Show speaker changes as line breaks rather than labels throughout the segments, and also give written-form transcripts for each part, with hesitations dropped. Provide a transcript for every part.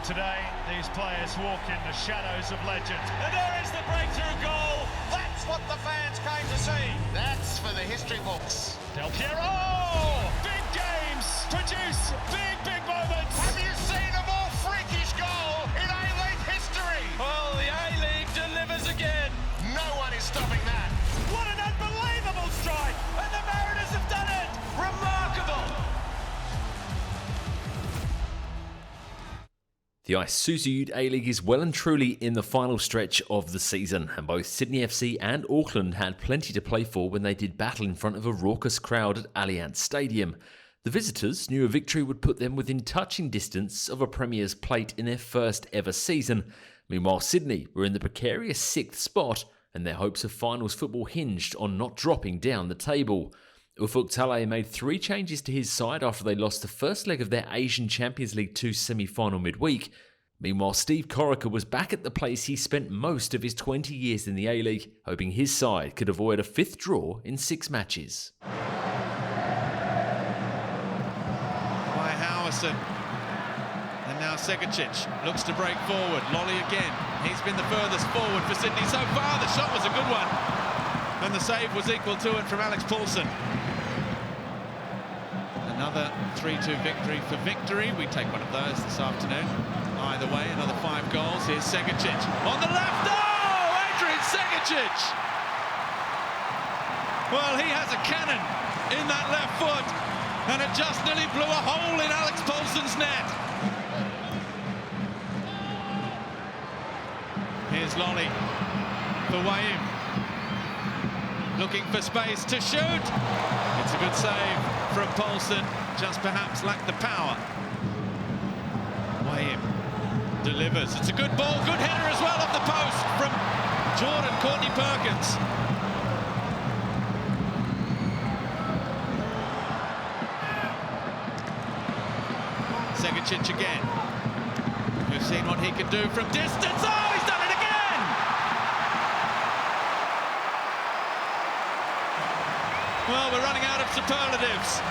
Today, these players walk in the shadows of legend. And there is the breakthrough goal.
That's what the fans came to see. That's for the history books.
Del Piero! Big games produce big moments.
Have you seen a more freakish goal in A-League history?
Well, the A-League delivers again.
No one is stopping that.
What an unbelievable strike! And the Mariners have done it! Remarkable!
The Isuzu UTE A-League is well and truly in the final stretch of the season, and both Sydney FC and Auckland had plenty to play for when they did battle in front of a raucous crowd at Allianz Stadium. The visitors knew a victory would put them within touching distance of a Premier's plate in their first ever season. Meanwhile, Sydney were in the precarious 6th spot, and their hopes of finals football hinged on not dropping down the table. Ufuk Talay made 3 changes to his side after they lost the first leg of their Asian Champions League 2 semi-final midweek. Meanwhile, Steve Corica was back at the place he spent most of his 20 years in the A-League, hoping his side could avoid a 5th draw in 6 matches.
By Howison. And now Segicic looks to break forward. Lolly again. He's been the furthest forward for Sydney so far. The shot was a good one. And the save was equal to it from Alex Paulson. Another 3-2 victory for Victory. We take one of those this afternoon. Either way, another 5 goals. Here's Segicic on the left. Oh, Adrian Segicic! Well, he has a cannon in that left foot, and it just nearly blew a hole in Alex Paulson's net. Here's Lolly for Wayne. Looking for space to shoot. It's a good save from Paulson, just perhaps lacked the power. Wayne delivers. It's a good ball, good header as well off the post from Jordan Courtney Perkins. Segicic again. We've seen what he can do from distance. Oh, he's done it again! Well, we're running out of superlatives.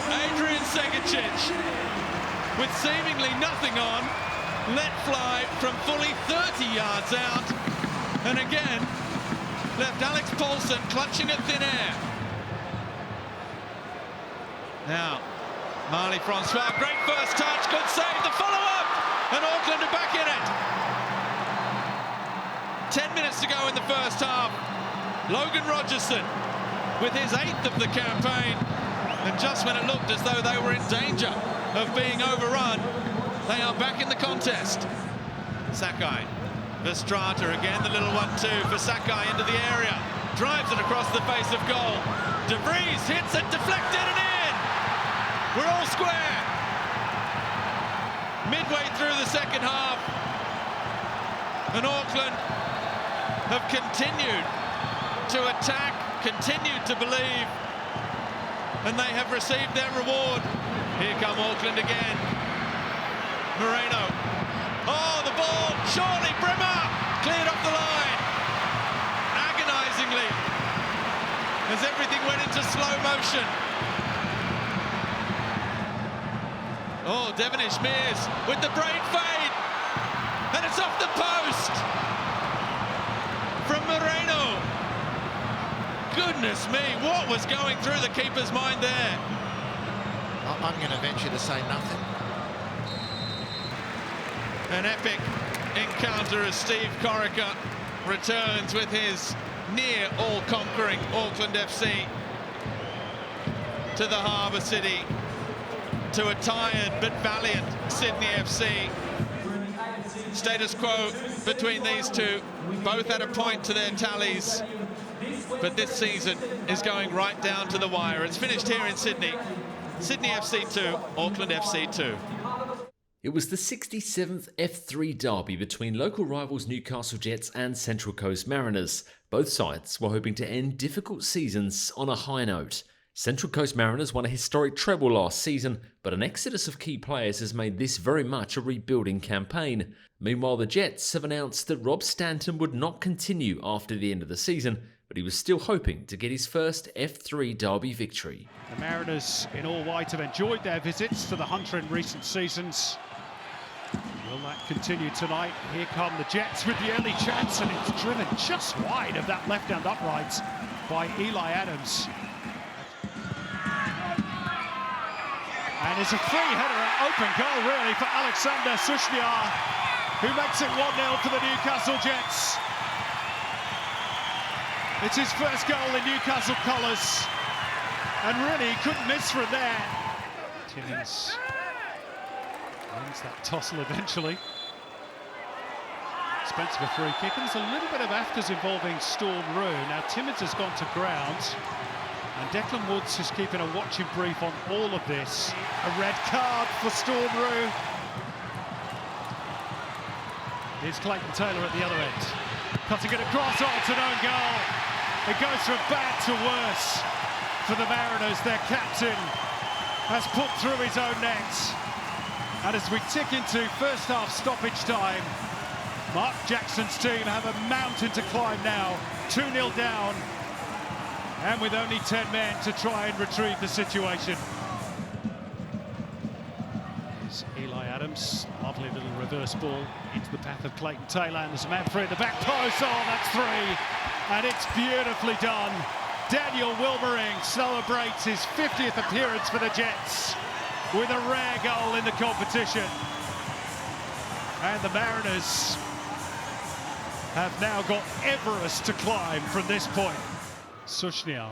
Adrian Segicic, with seemingly nothing on, let fly from fully 30 yards out, and again, left Alex Paulson clutching at thin air. Now, Marley Francois, great first touch, good save, the follow-up, and Auckland are back in it. 10 minutes to go in the first half. Logan Rogerson with his 8th of the campaign, and just when it looked as though they were in danger of being overrun, they are back in the contest. Sakai, Verstrata again, the little 1-2 for Sakai into the area, drives it across the face of goal. De Vries hits it, deflected and in! We're all square. Midway through the second half, and Auckland have continued to attack, continued to believe, and they have received their reward. Here come Auckland again. Moreno. Oh, the ball, surely Brimmer, cleared off the line. Agonisingly, as everything went into slow motion. Oh, Devonish Mears with the brain fade, and it's off the post from Moreno. Goodness me, what was going through the keeper's mind there?
I'm going to venture to say nothing.
An epic encounter as Steve Corica returns with his near all-conquering Auckland FC to the Harbour City, to a tired but valiant Sydney FC. Status quo between these two, both at a point to their tallies, but this season is going right down to the wire. It's finished here in Sydney. Sydney FC 2, Auckland FC 2.
It was the 67th F3 derby between local rivals Newcastle Jets and Central Coast Mariners. Both sides were hoping to end difficult seasons on a high note. Central Coast Mariners won a historic treble last season, but an exodus of key players has made this very much a rebuilding campaign. Meanwhile, the Jets have announced that Rob Stanton would not continue after the end of the season, but he was still hoping to get his first F3 derby victory.
The Mariners in all white have enjoyed their visits to the Hunter in recent seasons.
Will that continue tonight? Here come the Jets with the early chance, and it's driven just wide of that left-hand upright by Eli Adams. And it's a free header, an open goal really for Alexander Sushniar, who makes it 1-0 for the Newcastle Jets. It's his first goal in Newcastle colours, and really he couldn't miss from there. Timmins wins that tussle eventually. Expensive a free kick, and there's a little bit of afters involving Storm Roux. Now Timmins has gone to ground, and Declan Woods is keeping a watching brief on all of this. A red card for Storm Roux. Here's Clayton Taylor at the other end. Cutting it across, it's an own goal. It goes from bad to worse for the Mariners. Their captain has put through his own net. And as we tick into first half stoppage time, Mark Jackson's team have a mountain to climb now. 2-0 down, and with only 10 men to try and retrieve the situation. Here's Eli Adams, lovely little reverse ball into the path of Clayton Taylor, and there's a man free at the back post. That's 3, and it's beautifully done. Daniel Wilmering celebrates his 50th appearance for the Jets with a rare goal in the competition. And the Mariners have now got Everest to climb from this point. Sushniar,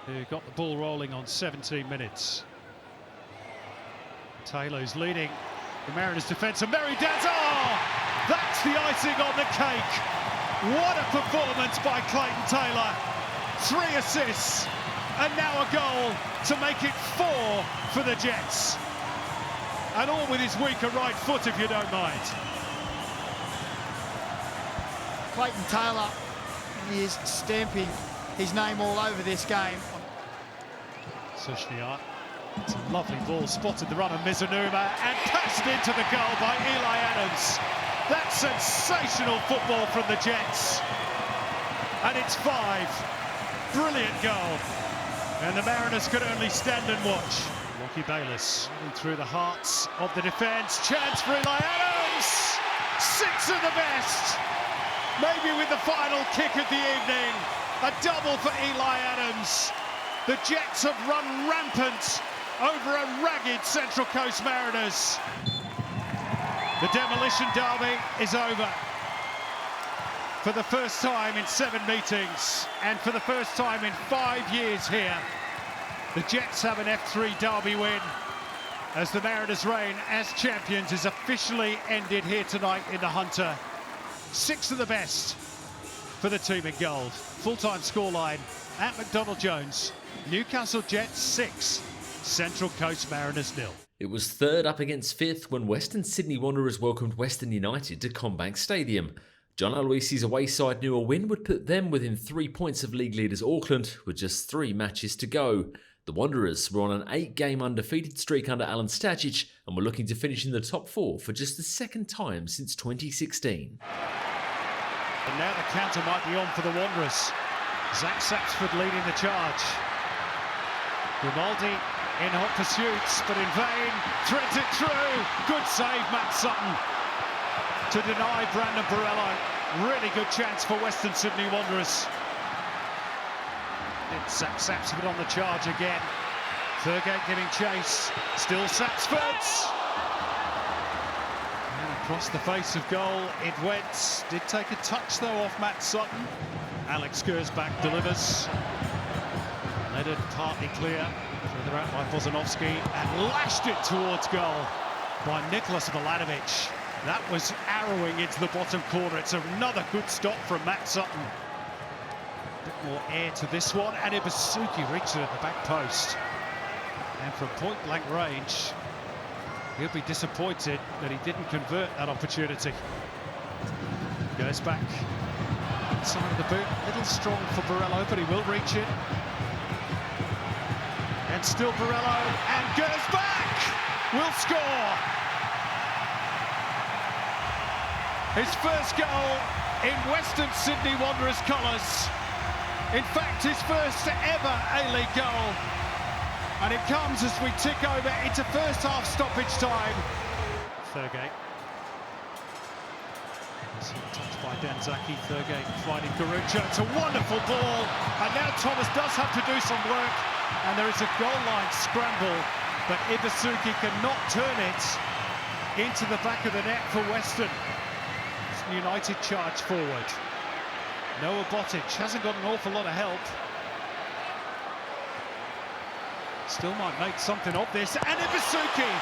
who got the ball rolling on 17 minutes. Taylor's leading the Mariners defence, and Mary Daz, that's the icing on the cake. What a performance by Clayton Taylor. 3 assists, and now a goal to make it 4 for the Jets. And all with his weaker right foot, if you don't mind.
Clayton Taylor is stamping his name all over this game.
Sushniar, it's a lovely ball, spotted the run of Mizunuma and passed into the goal by Eli Adams. That's sensational football from the Jets. And it's 5. Brilliant goal. And the Mariners could only stand and watch. Lockie Bayliss through the hearts of the defence. Chance for Eli Adams. 6 of the best. Maybe with the final kick of the evening. A double for Eli Adams. The Jets have run rampant over a ragged Central Coast Mariners. The demolition derby is over. For the first time in 7 meetings, and for the first time in 5 years here, the Jets have an F3 derby win, as the Mariners' reign as champions is officially ended here tonight in the Hunter. 6 of the best for the team in gold. Full-time scoreline at McDonald Jones. Newcastle Jets 6, Central Coast Mariners 0.
It was third up against fifth when Western Sydney Wanderers welcomed Western United to Combank Stadium. John Aloisi's away side knew a win would put them within 3 points of league leaders Auckland with just 3 matches to go. The Wanderers were on an 8-game undefeated streak under Alan Stajic and were looking to finish in the top 4 for just the second time since 2016.
And now the counter might be on for the Wanderers. Zach Sapsford leading the charge. Grimaldi in hot pursuits, but in vain. Threads it through. Good save, Matt Sutton, to deny Brandon Borello. Really good chance for Western Sydney Wanderers. It's Zach Sapsford on the charge again. Thurgate giving chase. Still Sapsford. And across the face of goal it went. Did take a touch though off Matt Sutton. Alex Gersbach delivers. Leonard partly clear. Further out by Bozanovsky and lashed it towards goal by Nicholas Milanovic. That was arrowing into the bottom corner. It's another good stop from Matt Sutton. A bit more air to this one, and Ibasuki reached it at the back post. And from point-blank range, he'll be disappointed that he didn't convert that opportunity. Goes back inside of the boot. A little strong for Borello, but he will reach it. And still Borello, and goes back! Will score! His first goal in Western Sydney Wanderers colours. In fact, his first ever A-League goal. And it comes as we tick over into first half stoppage time. Thurgate. Touched by Danzaki. Thurgate finding Garucha. It's a wonderful ball, and now Thomas does have to do some work, and there is a goal line scramble, but Ibasuki cannot turn it into the back of the net for Western. United charge forward. Noah Botic hasn't got an awful lot of help. Still might make something of this, and Ibasuki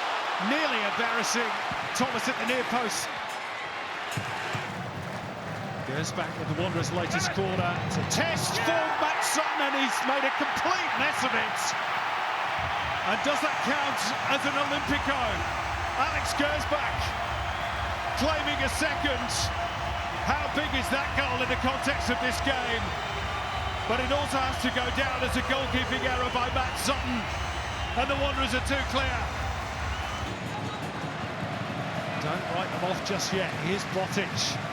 nearly embarrassing Thomas at the near post. Goes back with the Wanderers' latest corner. It's a test for Matt Sutton, and he's made a complete mess of it. And does that count as an Olympico? Alex Gersbach claiming a second. How big is that goal in the context of this game? But it also has to go down as a goalkeeping error by Matt Sutton. And the Wanderers are too clear. Don't write them off just yet. Here's Botic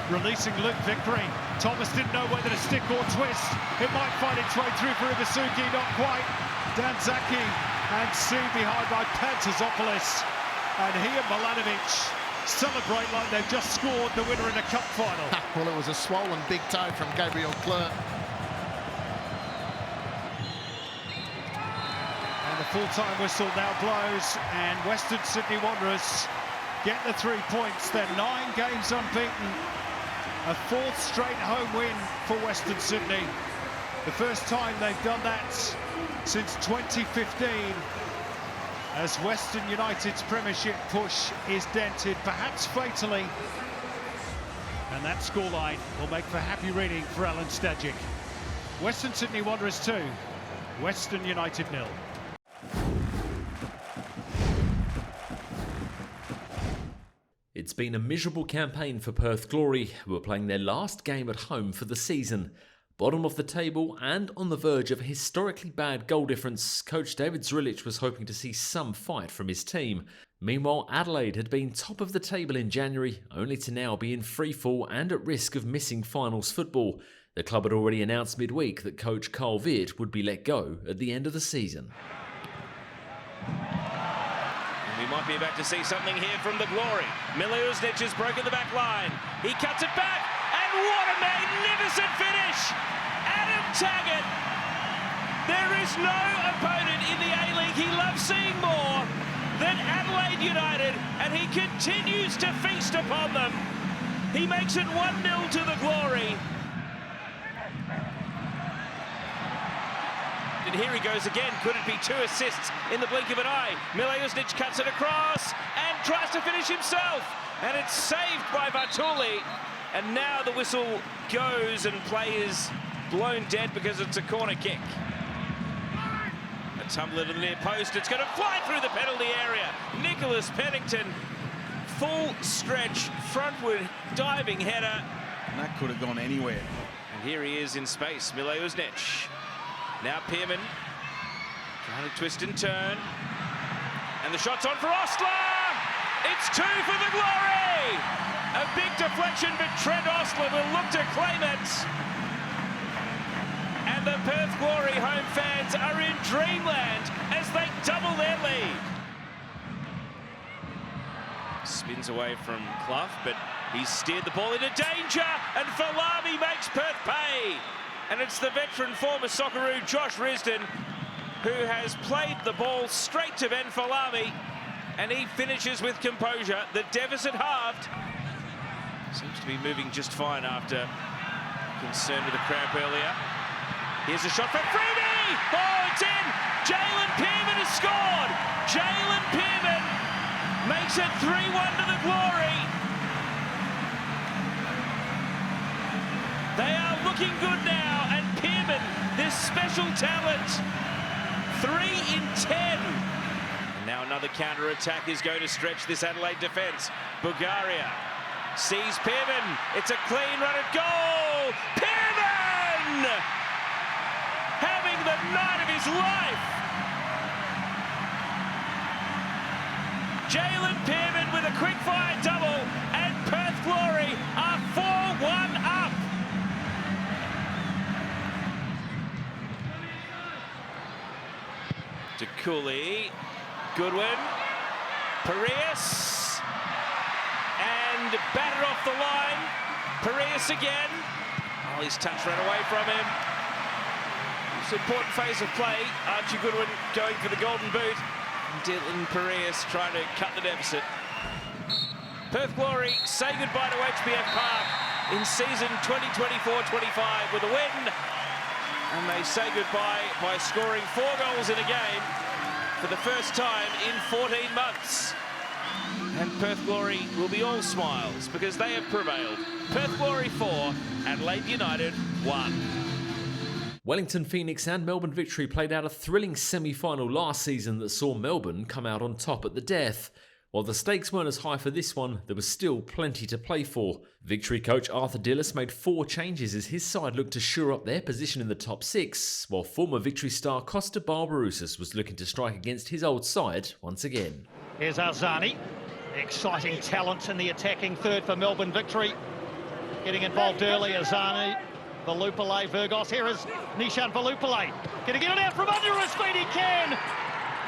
releasing Luke Vickery. Thomas didn't know whether to stick or twist. It might find its way through for Ibasuki, not quite. Danzaki and seen behind by Pantazopoulos. And he and Milanovic celebrate like they've just scored the winner in a cup final.
Well, it was a swollen big toe from Gabriel Clerc.
And the full-time whistle now blows, and Western Sydney Wanderers get the 3 points. They're 9 games unbeaten. A 4th straight home win for Western Sydney. The first time they've done that since 2015. As Western United's premiership push is dented, perhaps fatally. And that scoreline will make for happy reading for Alan Stajic. Western Sydney Wanderers 2, Western United 0.
It's been a miserable campaign for Perth Glory, who are playing their last game at home for the season. Bottom of the table and on the verge of a historically bad goal difference, coach David Zrilic was hoping to see some fight from his team. Meanwhile, Adelaide had been top of the table in January, only to now be in freefall and at risk of missing finals football. The club had already announced midweek that coach Carl Veert would be let go at the end of the season.
We might be about to see something here from the Glory. Milosnic has broken the back line. He cuts it back, and what a magnificent finish! Adam Taggart. There is no opponent in the A-League he loves seeing more than Adelaide United, and he continues to feast upon them. He makes it 1-0 to the Glory. And here he goes again. Could it be 2 assists in the blink of an eye? Milosnic cuts it across and tries to finish himself. And it's saved by Bartoli. And now the whistle goes and play is blown dead because it's a corner kick. A tumbler to the near post. It's going to fly through the penalty area. Nicholas Pennington, full stretch, frontward diving header.
And that could have gone anywhere.
And here he is in space, Milosnic. Now Pearman, trying to twist and turn. And the shot's on for Ostler! It's 2 for the Glory! A big deflection, but Trent Ostler will look to claim it. And the Perth Glory home fans are in dreamland as they double their lead. Spins away from Clough, but he's steered the ball into danger, and Falami makes Perth pay. And it's the veteran former Socceroo Josh Risdon who has played the ball straight to Ben Falami, and he finishes with composure. The deficit halved. Seems to be moving just fine after concern with the cramp earlier. Here's a shot from Freedy! Oh, it's in! Jalen Pearman has scored! Jalen Pearman makes it 3-1 to the Glory. They are looking good now, and Pearman, this special talent, 3 in 10. And now another counter-attack is going to stretch this Adelaide defence. Bulgaria sees Pearman. It's a clean run at goal. Pearman! Having the night of his life. Jalen Pearman with a quick-fire double, and Perth Glory are 4-1 up. De Cooley, Goodwin, Parias, Piraeus again. Oh, his touch ran away from him. It's an important phase of play. Archie Goodwin going for the golden boot. And Dylan Piraeus trying to cut the deficit. Perth Glory say goodbye to HBF Park in season 2024-25 with a win. And they say goodbye by scoring 4 goals in a game for the first time in 14 months. And Perth Glory will be all smiles because they have prevailed. Perth Glory 4, Adelaide United 1.
Wellington Phoenix and Melbourne Victory played out a thrilling semi-final last season that saw Melbourne come out on top at the death. While the stakes weren't as high for this one, there was still plenty to play for. Victory coach Arthur Dillis made 4 changes as his side looked to shore up their position in the top 6, while former Victory star Costa Barbarouses was looking to strike against his old side once again.
Here's Arzani, exciting talent in the attacking third for Melbourne Victory. Getting involved early, Arzani, Valupale, Virgos. Here is Nishan Valupale. Gonna get it out from under his feet, he can!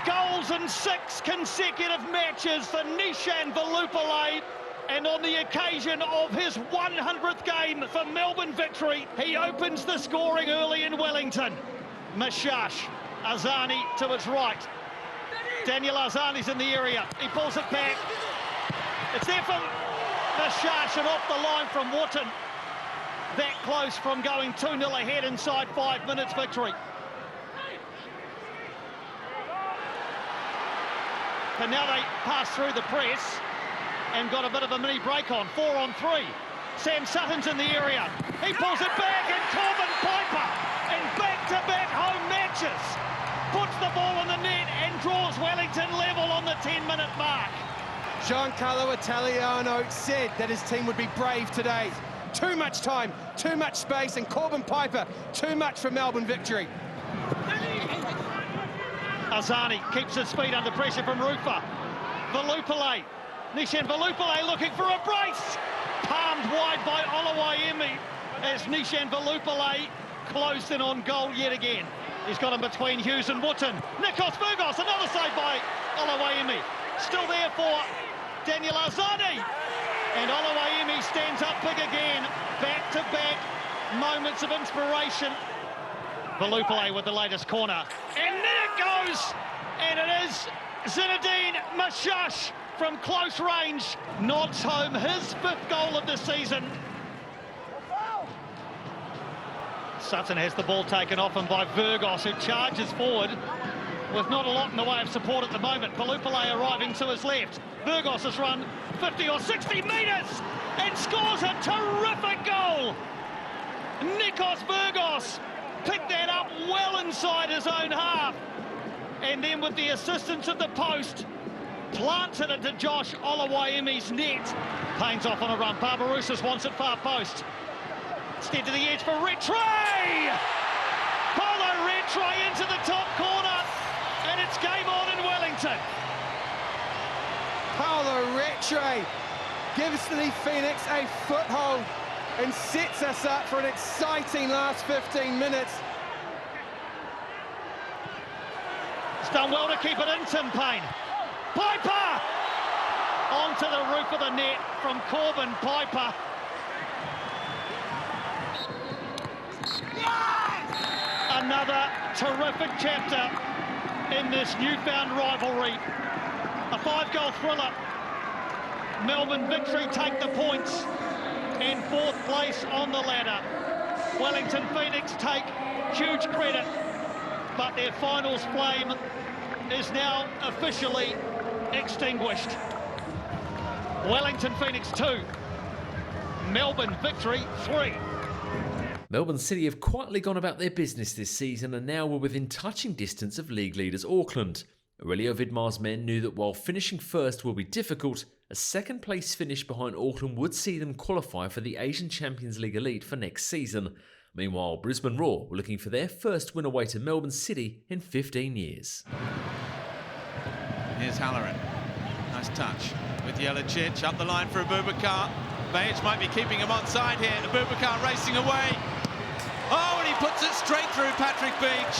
Goals in 6 consecutive matches for Nishan Valupale, and on the occasion of his 100th game for Melbourne Victory, he opens the scoring early in Wellington. Mashash, Arzani to his right. Daniel Arzani's in the area, he pulls it back. It's there for Mashash and off the line from Wotton. That close from going 2-0 ahead inside 5 minutes Victory. But now they pass through the press and got a bit of a mini break on. 4 on 3. Sam Sutton's in the area. He pulls it back and Corbin Piper in back-to-back home matches puts the ball in the net and draws Wellington level on the 10-minute mark.
Giancarlo Italiano said that his team would be brave today. Too much time, too much space, and Corbin Piper, too much for Melbourne Victory.
Arzani keeps his feet under pressure from Rufa. Valupale, Nishan Valupale looking for a brace. Palmed wide by Oluwaemi as Nishan Valupale closed in on goal yet again. He's got him between Hughes and Wotton. Nikos Virgos, another save by Oluwaemi. Still there for Daniel Arzani. And Oluwaemi stands up big again. Back-to-back moments of inspiration. Valupale with the latest corner. And then it goes! And it is Zinedine Mashash from close range. Nods home his 5th goal of the season. Sutton has the ball taken off him by Virgos, who charges forward with not a lot in the way of support at the moment. Valupale arriving to his left. Virgos has run 50 or 60 metres and scores a terrific goal. Nikos Virgos picked that up well inside his own half. And then with the assistance of the post, plants it into Josh Oluwaemi's net. Payne's off on a run. Barbarouses wants it far post. Instead to the edge for Rattray! Paulo Rattray into the top corner. And it's game on in Wellington.
Paulo Rattray gives the Phoenix a foothold and sets us up for an exciting last 15 minutes.
It's done well to keep it in, Tim Payne. Piper! Onto the roof of the net from Corbin Piper. Another terrific chapter in this newfound rivalry. A 5-goal thriller. Melbourne Victory take the points in 4th place on the ladder. Wellington Phoenix take huge credit, but their finals flame is now officially extinguished. Wellington Phoenix 2, Melbourne Victory 3.
Melbourne City have quietly gone about their business this season and now were within touching distance of league leaders Auckland. Aurelio Vidmar's men knew that while finishing first will be difficult, a second place finish behind Auckland would see them qualify for the Asian Champions League Elite for next season. Meanwhile, Brisbane Roar were looking for their first win away to Melbourne City in 15 years.
Here's Halloran. Nice touch with Jelacic up the line for Abubakar. Bajic might be keeping him onside here. Abubakar racing away. Oh, and he puts it straight through Patrick Beach.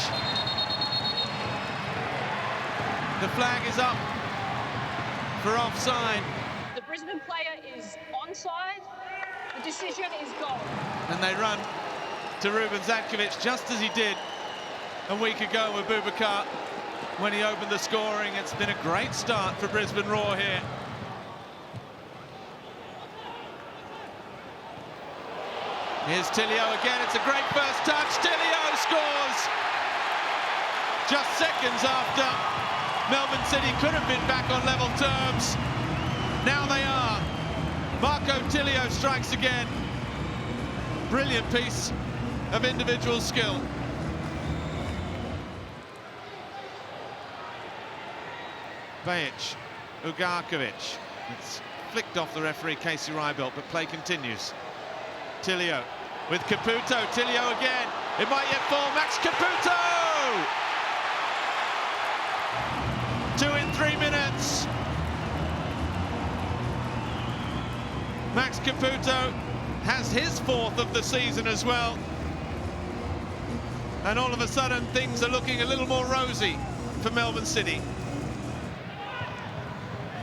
The flag is up for offside.
The Brisbane player is onside. The decision is goal.
And they run to Ruben Zatkovic just as he did a week ago with Boubacar when he opened the scoring. It's been a great start for Brisbane Roar here. Here's Tilio again. It's a great first touch. Tilio scores! Just seconds after Melbourne City could have been back on level terms. Now they are. Marco Tilio strikes again. Brilliant piece of individual skill. Bajic, Ugarkovic. It's flicked off the referee, Casey Rybelt, but play continues. Tilio with Caputo. Tilio again. It might yet fall. Max Caputo! 2 in 3 minutes. Max Caputo has his 4th of the season as well. And all of a sudden, things are looking a little more rosy for Melbourne City.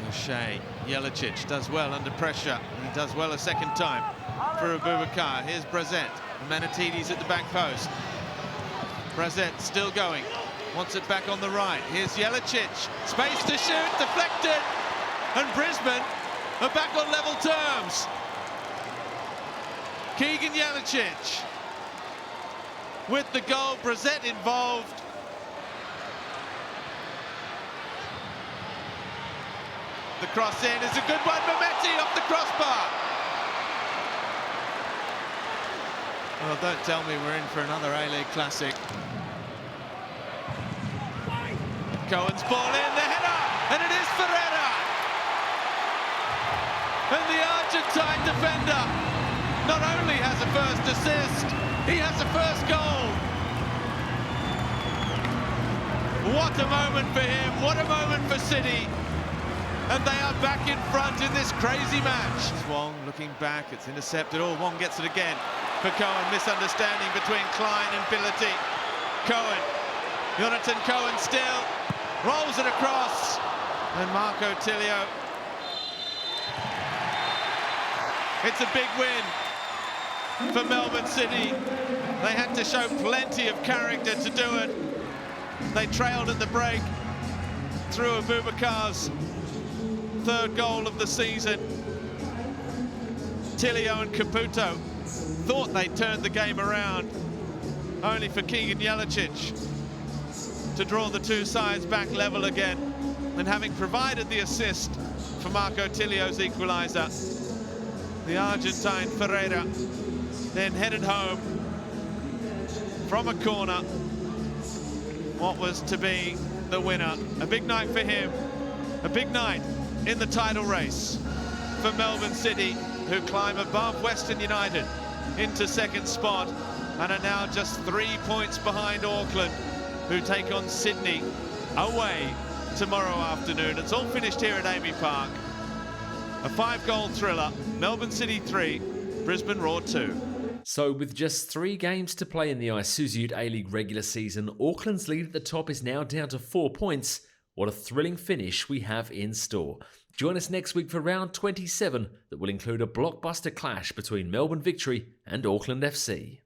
O'Shea, Jelicic does well under pressure. He does well a second time for Boubacar. Here's Brezet. Manatidis at the back post. Brezet still going. Wants it back on the right. Here's Jelicic. Space to shoot. Deflected. And Brisbane are back on level terms. Keegan Jelicic with the goal. Brezet involved. The cross in is a good one. Mehmeti off the crossbar. Well, don't tell me we're in for another A-League classic. Cohen's ball in, the header, and it is Ferreira. And the Argentine defender not only has a first assist, he has a first goal. What a moment for him, what a moment for City. And they are back in front in this crazy match. Wong looking back, it's intercepted. Oh, Wong gets it again for Cohen. Misunderstanding between Klein and Billity. Cohen, Jonathan Cohen still rolls it across. And Marco Tilio. It's a big win for Melbourne City. They had to show plenty of character to do it. They trailed at the break through Aboubakar's 3rd goal of the season. Tilio and Caputo thought they turned the game around, only for Keegan Jelicic to draw the two sides back level again. And having provided the assist for Marco Tilio's equaliser, the Argentine Ferreira then headed home from a corner what was to be the winner. A big night for him, a big night in the title race for Melbourne City, who climb above Western United into 2nd spot and are now just 3 points behind Auckland, who take on Sydney away tomorrow afternoon. It's all finished here at Amy Park. A 5-goal thriller. Melbourne City 3, Brisbane Roar 2.
So with just 3 games to play in the Isuzu UTE A-League regular season, Auckland's lead at the top is now down to 4 points. What a thrilling finish we have in store. Join us next week for round 27 that will include a blockbuster clash between Melbourne Victory and Auckland FC.